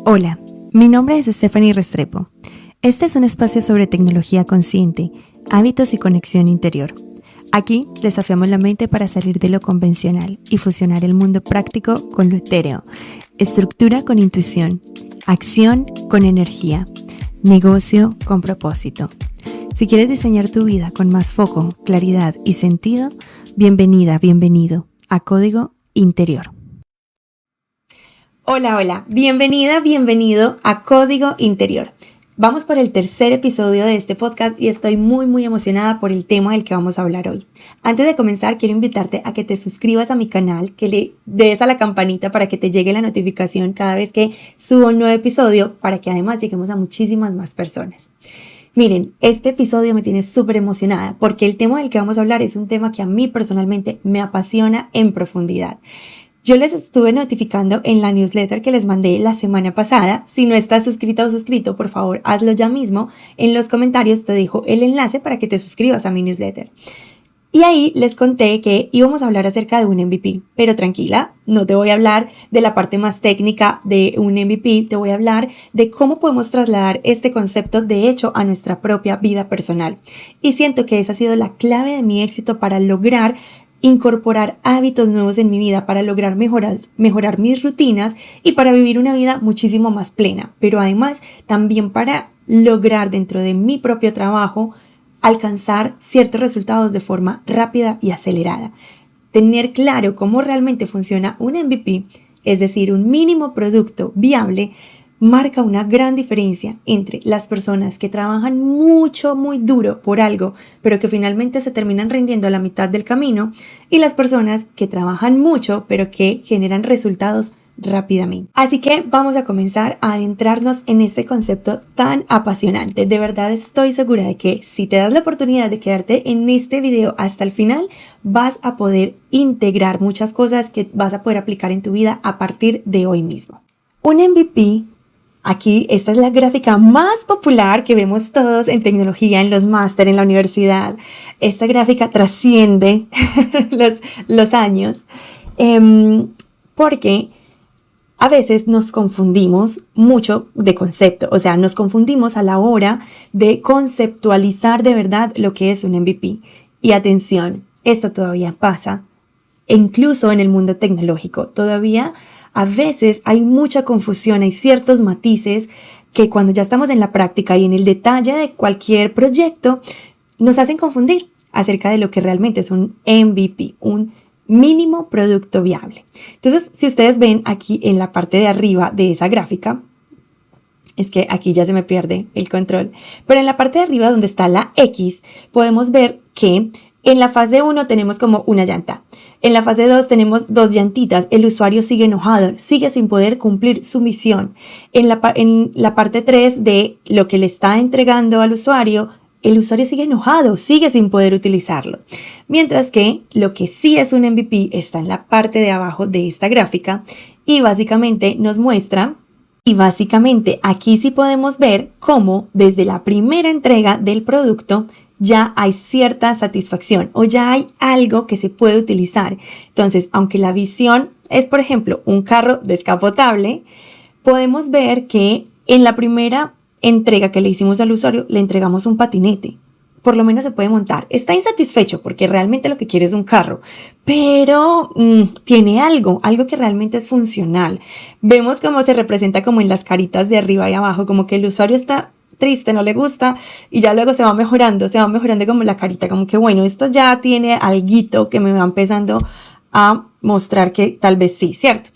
Hola, mi nombre es Stephanie Restrepo. Este es un espacio sobre tecnología consciente, hábitos y conexión interior. Aquí desafiamos la mente para salir de lo convencional y fusionar el mundo práctico con lo etéreo, estructura con intuición, acción con energía, negocio con propósito. Si quieres diseñar tu vida con más foco, claridad y sentido, bienvenida, bienvenido a Código Interior. Hola, bienvenida, bienvenido a Código Interior. Vamos por el tercer episodio de este podcast y estoy muy emocionada por el tema del que vamos a hablar hoy. Antes de comenzar, quiero invitarte a que te suscribas a mi canal, que le des a la campanita para que te llegue la notificación cada vez que subo un nuevo episodio, para que además lleguemos a muchísimas más personas. Miren, este episodio me tiene súper emocionada porque el tema del que vamos a hablar es un tema que a mí personalmente me apasiona en profundidad. Yo les estuve notificando en la newsletter que les mandé la semana pasada. Si no estás suscrita o suscrito, por favor, hazlo ya mismo. En los comentarios te dejo el enlace para que te suscribas a mi newsletter. Y ahí les conté que íbamos a hablar acerca de un MVP. Pero tranquila, no te voy a hablar de la parte más técnica de un MVP. Te voy a hablar de cómo podemos trasladar este concepto de hecho a nuestra propia vida personal. Y siento que esa ha sido la clave de mi éxito para lograr incorporar hábitos nuevos en mi vida, para lograr mejorar mis rutinas y para vivir una vida muchísimo más plena, pero además también para lograr dentro de mi propio trabajo alcanzar ciertos resultados de forma rápida y acelerada. Tener claro cómo realmente funciona un MVP, es decir, un mínimo producto viable, marca una gran diferencia entre las personas que trabajan muy duro por algo, pero que finalmente se terminan rindiendo a la mitad del camino, y las personas que trabajan mucho, pero que generan resultados rápidamente. Así que vamos a comenzar a adentrarnos en este concepto tan apasionante. De verdad estoy segura de que si te das la oportunidad de quedarte en este video hasta el final, vas a poder integrar muchas cosas que vas a poder aplicar en tu vida a partir de hoy mismo. Un MVP. Aquí, esta es la gráfica más popular que vemos todos en tecnología, en los máster, en la universidad. Esta gráfica trasciende los años porque a veces nos confundimos mucho de concepto. O sea, nos confundimos a la hora de conceptualizar de verdad lo que es un MVP. Y atención, esto todavía pasa, incluso en el mundo tecnológico. Todavía a veces hay mucha confusión, hay ciertos matices que cuando ya estamos en la práctica y en el detalle de cualquier proyecto nos hacen confundir acerca de lo que realmente es un MVP, un mínimo producto viable. Entonces, si ustedes ven aquí en la parte de arriba de esa gráfica, es que aquí ya se me pierde el control, pero en la parte de arriba donde está la X podemos ver que en la fase 1 tenemos como una llanta. En la fase 2 tenemos 2 llantitas. El usuario sigue enojado, sigue sin poder cumplir su misión. En la parte 3 de lo que le está entregando al usuario, el usuario sigue enojado, sigue sin poder utilizarlo. Mientras que lo que sí es un MVP está en la parte de abajo de esta gráfica y básicamente nos muestra. Y básicamente aquí sí podemos ver cómo desde la primera entrega del producto ya hay cierta satisfacción o ya hay algo que se puede utilizar. Entonces, aunque la visión es, por ejemplo, un carro descapotable, podemos ver que en la primera entrega que le hicimos al usuario, le entregamos un patinete. Por lo menos se puede montar. Está insatisfecho porque realmente lo que quiere es un carro, pero tiene algo que realmente es funcional. Vemos cómo se representa como en las caritas de arriba y abajo, como que el usuario está triste, no le gusta, y ya luego se va mejorando como la carita, como que bueno, esto ya tiene alguito que me va empezando a mostrar que tal vez sí, ¿cierto?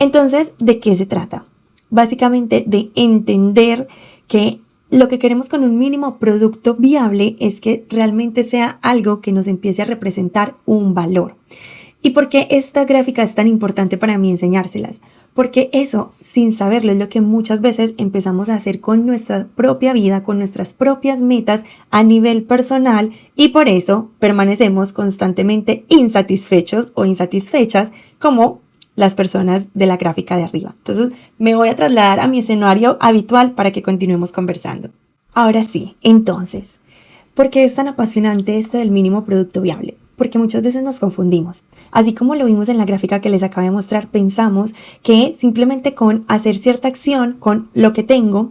Entonces, ¿de qué se trata? Básicamente de entender que lo que queremos con un mínimo producto viable es que realmente sea algo que nos empiece a representar un valor. ¿Y por qué esta gráfica es tan importante para mí enseñárselas? Porque eso, sin saberlo, es lo que muchas veces empezamos a hacer con nuestra propia vida, con nuestras propias metas a nivel personal, y por eso permanecemos constantemente insatisfechos o insatisfechas como las personas de la gráfica de arriba. Entonces me voy a trasladar a mi escenario habitual para que continuemos conversando. Ahora sí, entonces, ¿por qué es tan apasionante esto del mínimo producto viable? Porque muchas veces nos confundimos. Así como lo vimos en la gráfica que les acabo de mostrar, pensamos que simplemente con hacer cierta acción, con lo que tengo,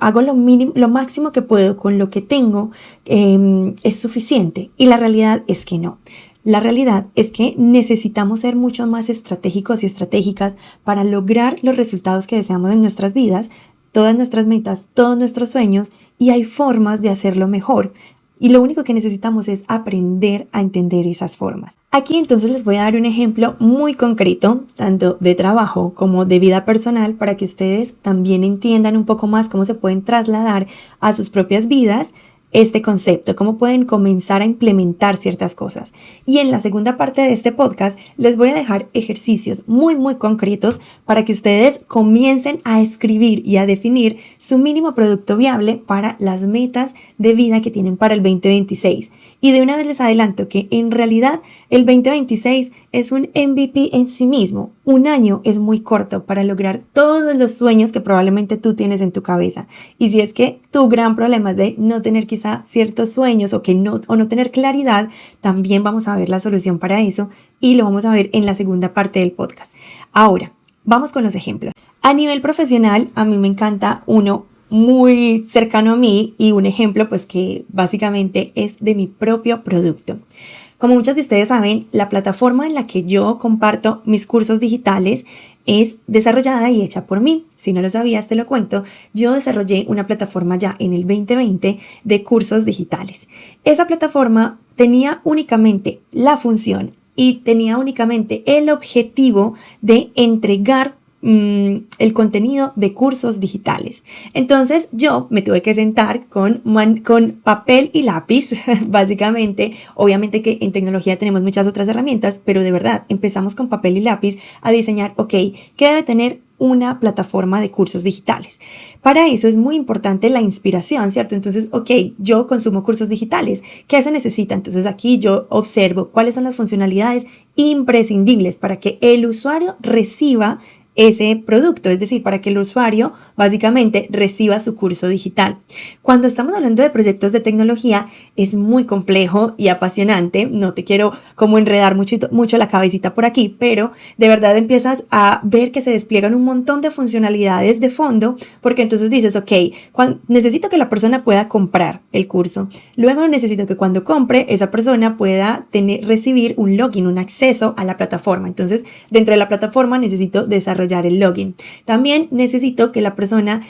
hago lo mínimo, lo máximo que puedo con lo que tengo, es suficiente. Y la realidad es que no. La realidad es que necesitamos ser mucho más estratégicos y estratégicas para lograr los resultados que deseamos en nuestras vidas, todas nuestras metas, todos nuestros sueños, y hay formas de hacerlo mejor. Y lo único que necesitamos es aprender a entender esas formas. Aquí entonces les voy a dar un ejemplo muy concreto, tanto de trabajo como de vida personal, para que ustedes también entiendan un poco más cómo se pueden trasladar a sus propias vidas este concepto, cómo pueden comenzar a implementar ciertas cosas. Y en la segunda parte de este podcast les voy a dejar ejercicios muy concretos para que ustedes comiencen a escribir y a definir su mínimo producto viable para las metas de vida que tienen para el 2026. Y de una vez les adelanto que en realidad el 2026 es un MVP en sí mismo. Un año es muy corto para lograr todos los sueños que probablemente tú tienes en tu cabeza. Y si es que tu gran problema es de no tener quizá ciertos sueños o no tener claridad, también vamos a ver la solución para eso y lo vamos a ver en la segunda parte del podcast. Ahora, vamos con los ejemplos. A nivel profesional, a mí me encanta uno muy cercano a mí y un ejemplo pues que básicamente es de mi propio producto. Como muchos de ustedes saben, la plataforma en la que yo comparto mis cursos digitales es desarrollada y hecha por mí. Si no lo sabías, te lo cuento. Yo desarrollé una plataforma ya en el 2020 de cursos digitales. Esa plataforma tenía únicamente la función y tenía únicamente el objetivo de entregar el contenido de cursos digitales. Entonces yo me tuve que sentar con papel y lápiz, básicamente. Obviamente que en tecnología tenemos muchas otras herramientas, pero de verdad empezamos con papel y lápiz a diseñar, ¿qué debe tener una plataforma de cursos digitales? Para eso es muy importante la inspiración, ¿cierto? Entonces, yo consumo cursos digitales. ¿Qué se necesita? Entonces aquí yo observo cuáles son las funcionalidades imprescindibles para que el usuario reciba ese producto, es decir, para que el usuario básicamente reciba su curso digital. Cuando estamos hablando de proyectos de tecnología es muy complejo y apasionante, no te quiero como enredar mucho la cabecita por aquí, pero de verdad empiezas a ver que se despliegan un montón de funcionalidades de fondo, porque entonces dices, necesito que la persona pueda comprar el curso, luego necesito que cuando compre esa persona pueda recibir un login, un acceso a la plataforma. Entonces dentro de la plataforma necesito desarrollar el login. También necesito que la persona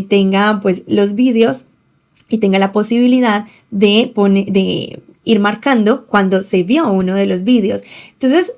tenga pues los vídeos y tenga la posibilidad de ir marcando cuando se vio uno de los vídeos. Entonces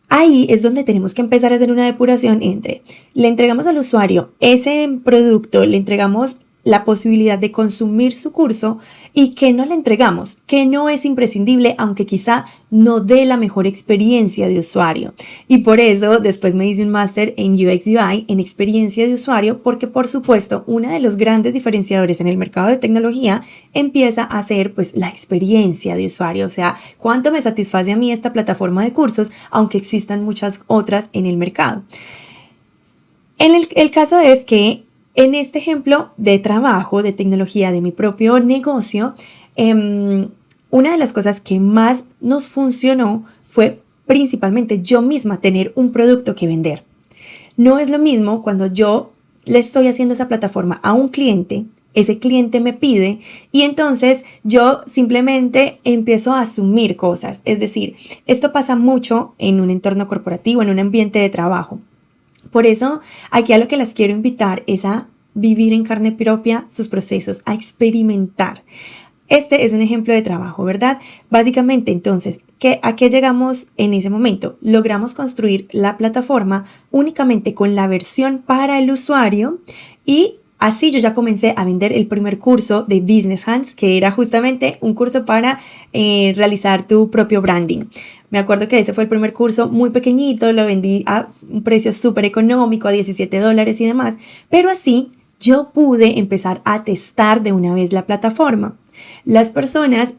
ahí es donde tenemos que empezar a hacer una depuración entre le entregamos al usuario ese producto, le entregamos la posibilidad de consumir su curso y que no le entregamos, que no es imprescindible, aunque quizá no dé la mejor experiencia de usuario. Y por eso después me hice un máster en UX UI, en experiencia de usuario, porque por supuesto uno de los grandes diferenciadores en el mercado de tecnología empieza a ser pues la experiencia de usuario, o sea, cuánto me satisface a mí esta plataforma de cursos, aunque existan muchas otras en el mercado. El caso es que en este ejemplo de trabajo, de tecnología, de mi propio negocio, una de las cosas que más nos funcionó fue principalmente yo misma tener un producto que vender. No es lo mismo cuando yo le estoy haciendo esa plataforma a un cliente, ese cliente me pide y entonces yo simplemente empiezo a asumir cosas. Es decir, esto pasa mucho en un entorno corporativo, en un ambiente de trabajo. Por eso, aquí a lo que las quiero invitar es a vivir en carne propia sus procesos, a experimentar. Este es un ejemplo de trabajo, ¿verdad? Básicamente, entonces, ¿a qué llegamos en ese momento? Logramos construir la plataforma únicamente con la versión para el usuario y así yo ya comencé a vender el primer curso de Business Hands, que era justamente un curso para realizar tu propio branding. Me acuerdo que ese fue el primer curso muy pequeñito, lo vendí a un precio súper económico, a $17 y demás, pero así yo pude empezar a testar de una vez la plataforma. Las personas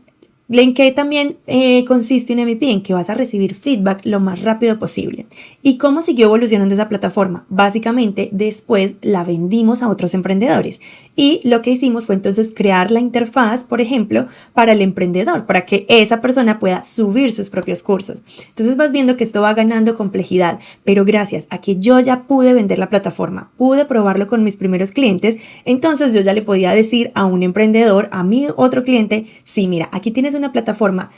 ¿En qué también consiste un MVP? En que vas a recibir feedback lo más rápido posible. ¿Y cómo siguió evolucionando esa plataforma? Básicamente, después la vendimos a otros emprendedores. Y lo que hicimos fue entonces crear la interfaz, por ejemplo, para el emprendedor, para que esa persona pueda subir sus propios cursos. Entonces vas viendo que esto va ganando complejidad, pero gracias a que yo ya pude vender la plataforma, pude probarlo con mis primeros clientes, entonces yo ya le podía decir a un emprendedor, a mi otro cliente, sí, mira, aquí tienes una plataforma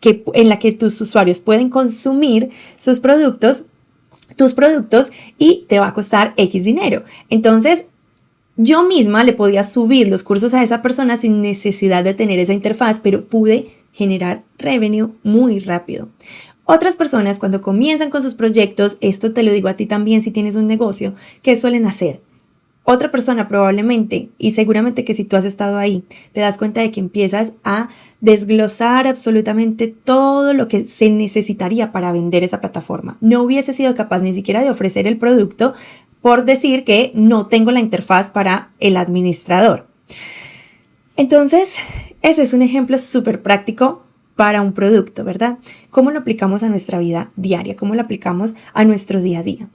en la que tus usuarios pueden consumir sus productos, tus productos, y te va a costar X dinero. Entonces, yo misma le podía subir los cursos a esa persona sin necesidad de tener esa interfaz, pero pude generar revenue muy rápido. Otras personas, cuando comienzan con sus proyectos, esto te lo digo a ti también si tienes un negocio, ¿qué suelen hacer? Otra persona probablemente, y seguramente que si tú has estado ahí, te das cuenta de que empiezas a desglosar absolutamente todo lo que se necesitaría para vender esa plataforma. No hubiese sido capaz ni siquiera de ofrecer el producto por decir que no tengo la interfaz para el administrador. Entonces, ese es un ejemplo súper práctico para un producto, ¿verdad? ¿Cómo lo aplicamos a nuestra vida diaria? ¿Cómo lo aplicamos a nuestro día a día?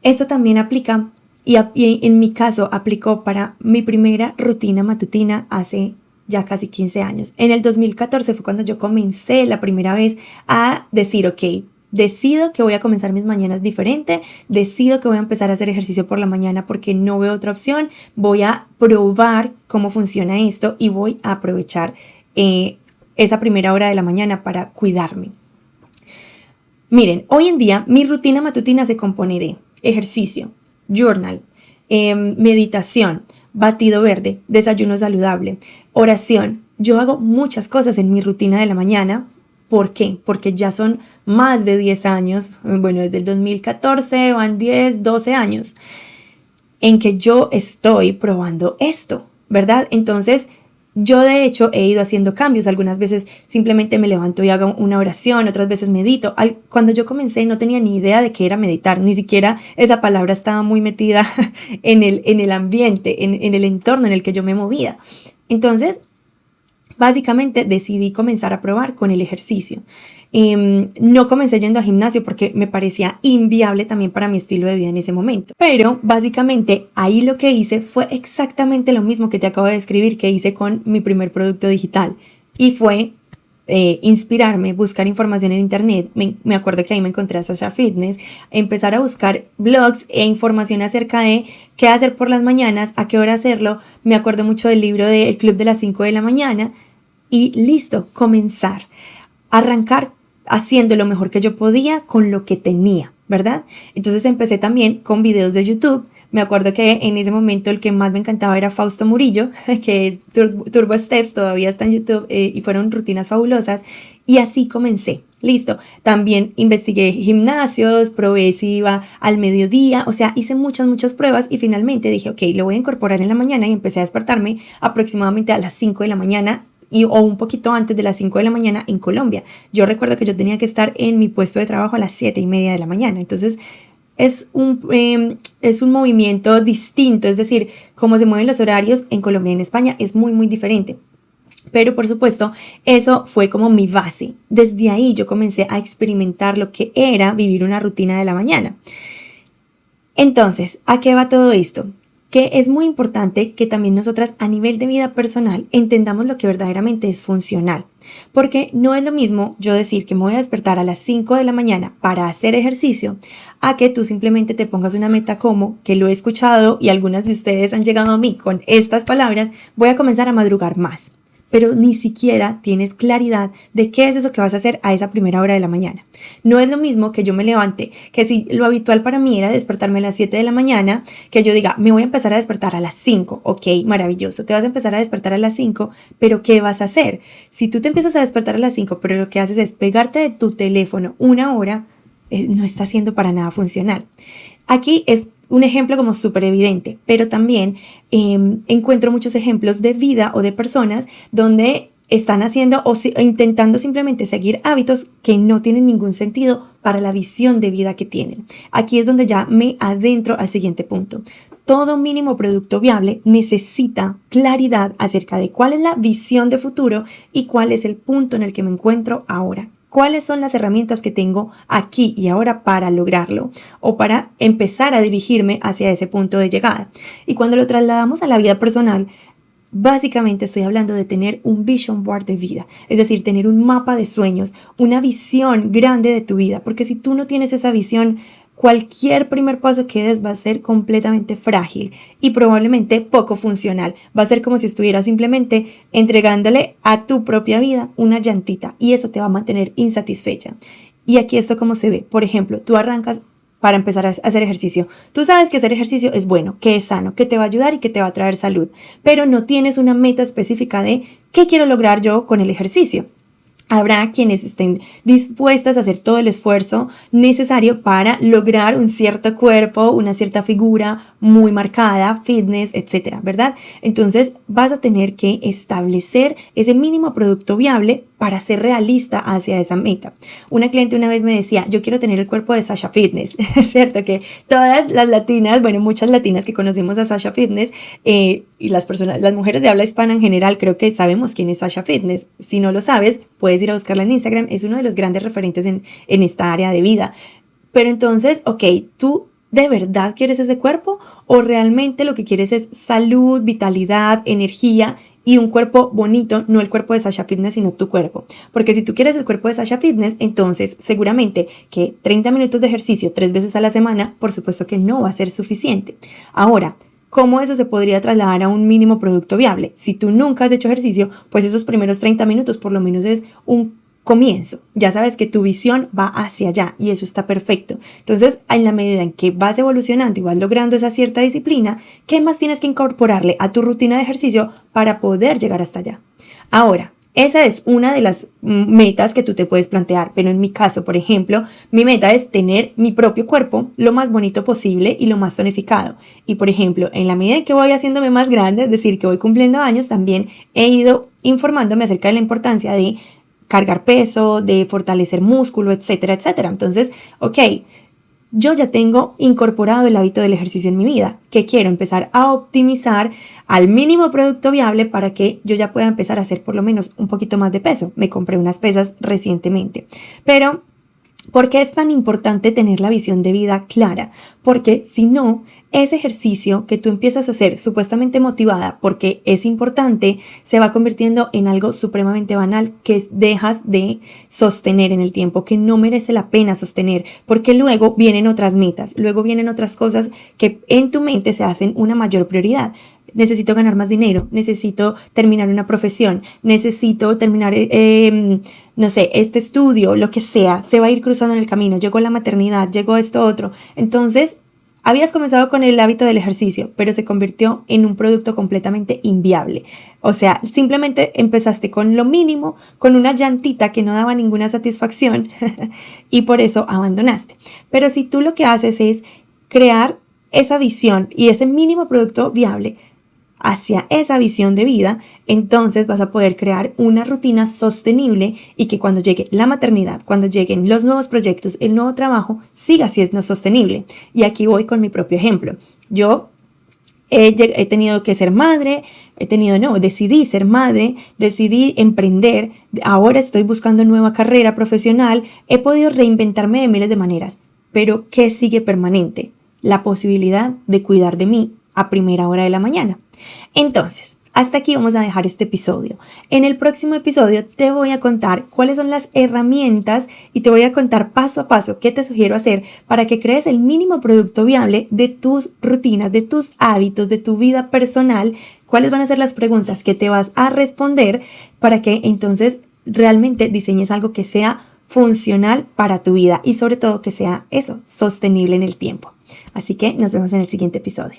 Esto también aplica, y en mi caso aplicó para mi primera rutina matutina hace ya casi 15 años. En el 2014 fue cuando yo comencé la primera vez a decir, ok, decido que voy a comenzar mis mañanas diferente, decido que voy a empezar a hacer ejercicio por la mañana porque no veo otra opción, voy a probar cómo funciona esto y voy a aprovechar esa primera hora de la mañana para cuidarme. Miren, hoy en día mi rutina matutina se compone de ejercicio, journal, meditación, batido verde, desayuno saludable, oración. Yo hago muchas cosas en mi rutina de la mañana. ¿Por qué? Porque ya son más de 10 años, bueno, desde el 2014 van 10, 12 años, en que yo estoy probando esto, ¿verdad? Entonces, yo de hecho he ido haciendo cambios. Algunas veces simplemente me levanto y hago una oración, otras veces medito. Cuando yo comencé no tenía ni idea de qué era meditar, ni siquiera esa palabra estaba muy metida en el ambiente, en el entorno en el que yo me movía. Entonces, básicamente decidí comenzar a probar con el ejercicio. No comencé yendo a gimnasio porque me parecía inviable también para mi estilo de vida en ese momento. Pero básicamente ahí lo que hice fue exactamente lo mismo que te acabo de describir que hice con mi primer producto digital. Y fue inspirarme, buscar información en internet. Me acuerdo que ahí me encontré a Sasha Fitness, empezar a buscar blogs e información acerca de qué hacer por las mañanas, a qué hora hacerlo. Me acuerdo mucho del libro de El Club de las 5 de la mañana y listo, comenzar, arrancar haciendo lo mejor que yo podía con lo que tenía, ¿verdad? Entonces empecé también con videos de YouTube. Me acuerdo que en ese momento el que más me encantaba era Fausto Murillo, que Turbo Steps todavía está en YouTube y fueron rutinas fabulosas. Y así comencé. Listo. También investigué gimnasios, probé si iba al mediodía, o sea, hice muchas pruebas y finalmente dije, ok, lo voy a incorporar en la mañana y empecé a despertarme aproximadamente a las 5 de la mañana o un poquito antes de las 5 de la mañana en Colombia. Yo recuerdo que yo tenía que estar en mi puesto de trabajo a las 7:30 de la mañana. Entonces, es un movimiento distinto, es decir, cómo se mueven los horarios en Colombia y en España es muy diferente. Pero por supuesto, eso fue como mi base. Desde ahí yo comencé a experimentar lo que era vivir una rutina de la mañana. Entonces, ¿a qué va todo esto? Que es muy importante que también nosotras a nivel de vida personal entendamos lo que verdaderamente es funcional. Porque no es lo mismo yo decir que me voy a despertar a las 5 de la mañana para hacer ejercicio a que tú simplemente te pongas una meta como, que lo he escuchado y algunas de ustedes han llegado a mí con estas palabras, voy a comenzar a madrugar más. Pero ni siquiera tienes claridad de qué es eso que vas a hacer a esa primera hora de la mañana. No es lo mismo que yo me levante, que si lo habitual para mí era despertarme a las 7 de la mañana, que yo diga, me voy a empezar a despertar a las 5. Ok, maravilloso, te vas a empezar a despertar a las 5, pero ¿qué vas a hacer? Si tú te empiezas a despertar a las 5, pero lo que haces es pegarte de tu teléfono una hora, no está siendo para nada funcional. Aquí es un ejemplo como súper evidente, pero también encuentro muchos ejemplos de vida o de personas donde están haciendo o intentando simplemente seguir hábitos que no tienen ningún sentido para la visión de vida que tienen. Aquí es donde ya me adentro al siguiente punto. Todo mínimo producto viable necesita claridad acerca de cuál es la visión de futuro y cuál es el punto en el que me encuentro ahora. ¿Cuáles son las herramientas que tengo aquí y ahora para lograrlo o para empezar a dirigirme hacia ese punto de llegada? Y cuando lo trasladamos a la vida personal, básicamente estoy hablando de tener un vision board de vida, es decir, tener un mapa de sueños, una visión grande de tu vida, porque si tú no tienes esa visión, cualquier primer paso que des va a ser completamente frágil y probablemente poco funcional. Va a ser como si estuvieras simplemente entregándole a tu propia vida una llantita y eso te va a mantener insatisfecha. Y aquí esto cómo se ve. Por ejemplo, tú arrancas para empezar a hacer ejercicio. Tú sabes que hacer ejercicio es bueno, que es sano, que te va a ayudar y que te va a traer salud, pero no tienes una meta específica de qué quiero lograr yo con el ejercicio. Habrá quienes estén dispuestas a hacer todo el esfuerzo necesario para lograr un cierto cuerpo, una cierta figura muy marcada, fitness, etcétera, ¿verdad? Entonces vas a tener que establecer ese mínimo producto viable para ser realista hacia esa meta. Una cliente una vez me decía, yo quiero tener el cuerpo de Sasha Fitness. Es cierto que todas las latinas, bueno, muchas latinas que conocemos a Sasha Fitness y las mujeres de habla hispana en general, creo que sabemos quién es Sasha Fitness. Si no lo sabes, puedes ir a buscarla en Instagram. Es uno de los grandes referentes en esta área de vida. Pero entonces, ok, ¿tú de verdad quieres ese cuerpo o realmente lo que quieres es salud, vitalidad, energía y un cuerpo bonito, no el cuerpo de Sasha Fitness, sino tu cuerpo? Porque si tú quieres el cuerpo de Sasha Fitness, entonces seguramente que 30 minutos de ejercicio 3 veces a la semana, por supuesto que no va a ser suficiente. Ahora, ¿cómo eso se podría trasladar a un mínimo producto viable? Si tú nunca has hecho ejercicio, pues esos primeros 30 minutos por lo menos es un comienzo. Ya sabes que tu visión va hacia allá y eso está perfecto. Entonces, en la medida en que vas evolucionando y vas logrando esa cierta disciplina, ¿qué más tienes que incorporarle a tu rutina de ejercicio para poder llegar hasta allá? Ahora, esa es una de las metas que tú te puedes plantear, pero en mi caso, por ejemplo, mi meta es tener mi propio cuerpo lo más bonito posible y lo más tonificado. Y por ejemplo, en la medida en que voy haciéndome más grande, es decir, que voy cumpliendo años, también he ido informándome acerca de la importancia de cargar peso, de fortalecer músculo, etcétera, etcétera. Entonces, ok, yo ya tengo incorporado el hábito del ejercicio en mi vida, que quiero empezar a optimizar al mínimo producto viable para que yo ya pueda empezar a hacer por lo menos un poquito más de peso. Me compré unas pesas recientemente, pero ¿por qué es tan importante tener la visión de vida clara? Porque si no, ese ejercicio que tú empiezas a hacer supuestamente motivada porque es importante, se va convirtiendo en algo supremamente banal que dejas de sostener en el tiempo, que no merece la pena sostener, porque luego vienen otras metas, luego vienen otras cosas que en tu mente se hacen una mayor prioridad. Necesito ganar más dinero, necesito terminar una profesión, necesito terminar, no sé, este estudio, lo que sea, se va a ir cruzando en el camino, llegó la maternidad, llegó esto otro. Entonces, habías comenzado con el hábito del ejercicio, pero se convirtió en un producto completamente inviable. O sea, simplemente empezaste con lo mínimo, con una llantita que no daba ninguna satisfacción y por eso abandonaste. Pero si tú lo que haces es crear esa visión y ese mínimo producto viable hacia esa visión de vida, entonces vas a poder crear una rutina sostenible y que cuando llegue la maternidad, cuando lleguen los nuevos proyectos, el nuevo trabajo, siga siendo sostenible. Y aquí voy con mi propio ejemplo. Yo he tenido que ser madre, decidí ser madre, decidí emprender, ahora estoy buscando nueva carrera profesional, he podido reinventarme de miles de maneras, pero ¿qué sigue permanente? La posibilidad de cuidar de mí a primera hora de la mañana. Entonces, hasta aquí vamos a dejar este episodio. En el próximo episodio te voy a contar cuáles son las herramientas y te voy a contar paso a paso qué te sugiero hacer para que crees el mínimo producto viable de tus rutinas, de tus hábitos, de tu vida personal, cuáles van a ser las preguntas que te vas a responder para que entonces realmente diseñes algo que sea funcional para tu vida y sobre todo que sea eso, sostenible en el tiempo. Así que nos vemos en el siguiente episodio.